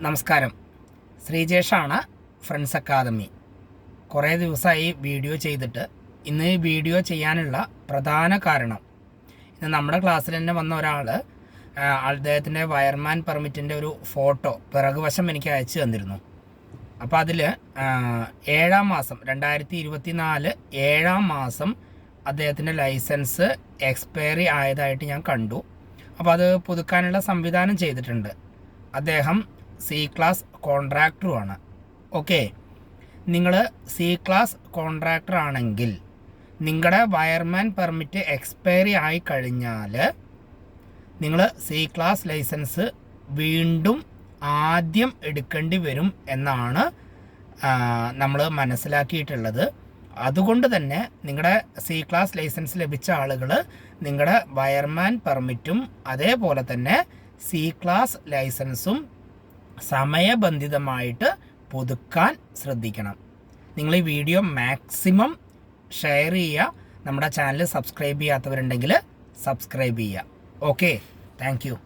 നമസ്കാരം, ശ്രീജേഷാണ്, friends academy. കുറേ ദിവസമായി വീഡിയോ ചെയ്തിട്ട്. ഇന്ന് ഈ വീഡിയോ ചെയ്യാനുള്ള പ്രധാന കാരണം, ഇന്ന് നമ്മുടെ ക്ലാസ്സിൽ തന്നെ വന്ന ഒരാൾ അദ്ദേഹത്തിൻ്റെ വയർമാൻ പെർമിറ്റിൻ്റെ ഒരു ഫോട്ടോ പിറകുവശം എനിക്ക് അയച്ചു തന്നിരുന്നു. അപ്പോൾ അതിൽ 7-ാം മാസം 2024 7-ാം മാസം അദ്ദേഹത്തിൻ്റെ ലൈസൻസ് എക്സ്പയറി ആയതായിട്ട് ഞാൻ കണ്ടു. അപ്പോൾ അത് പുതുക്കാനുള്ള സംവിധാനം ചെയ്തിട്ടുണ്ട്. അദ്ദേഹം സി ക്ലാസ് കോൺട്രാക്ടറുമാണ്. ഓക്കെ, നിങ്ങൾ സി ക്ലാസ് കോൺട്രാക്ടർ ആണെങ്കിൽ നിങ്ങളുടെ വയർമാൻ പെർമിറ്റ് എക്സ്പയറി ആയി കഴിഞ്ഞാൽ നിങ്ങൾ സി ക്ലാസ് ലൈസൻസ് വീണ്ടും ആദ്യം എടുക്കേണ്ടി വരും എന്നാണ് നമ്മൾ മനസ്സിലാക്കിയിട്ടുള്ളത്. അതുകൊണ്ട് തന്നെ നിങ്ങളുടെ സി ക്ലാസ് ലൈസൻസ് ലഭിച്ച ആളുകൾ നിങ്ങളുടെ വയർമാൻ പെർമിറ്റും അതേപോലെ തന്നെ സി ക്ലാസ് ലൈസൻസും സമയബന്ധിതമായിട്ട് പുതുക്കാൻ ശ്രദ്ധിക്കണം. നിങ്ങൾ ഈ വീഡിയോ മാക്സിമം ഷെയർ ചെയ്യുക. നമ്മുടെ ചാനൽ സബ്സ്ക്രൈബ് ചെയ്യാത്തവരുണ്ടെങ്കിൽ സബ്സ്ക്രൈബ് ചെയ്യുക. Okay, thank you.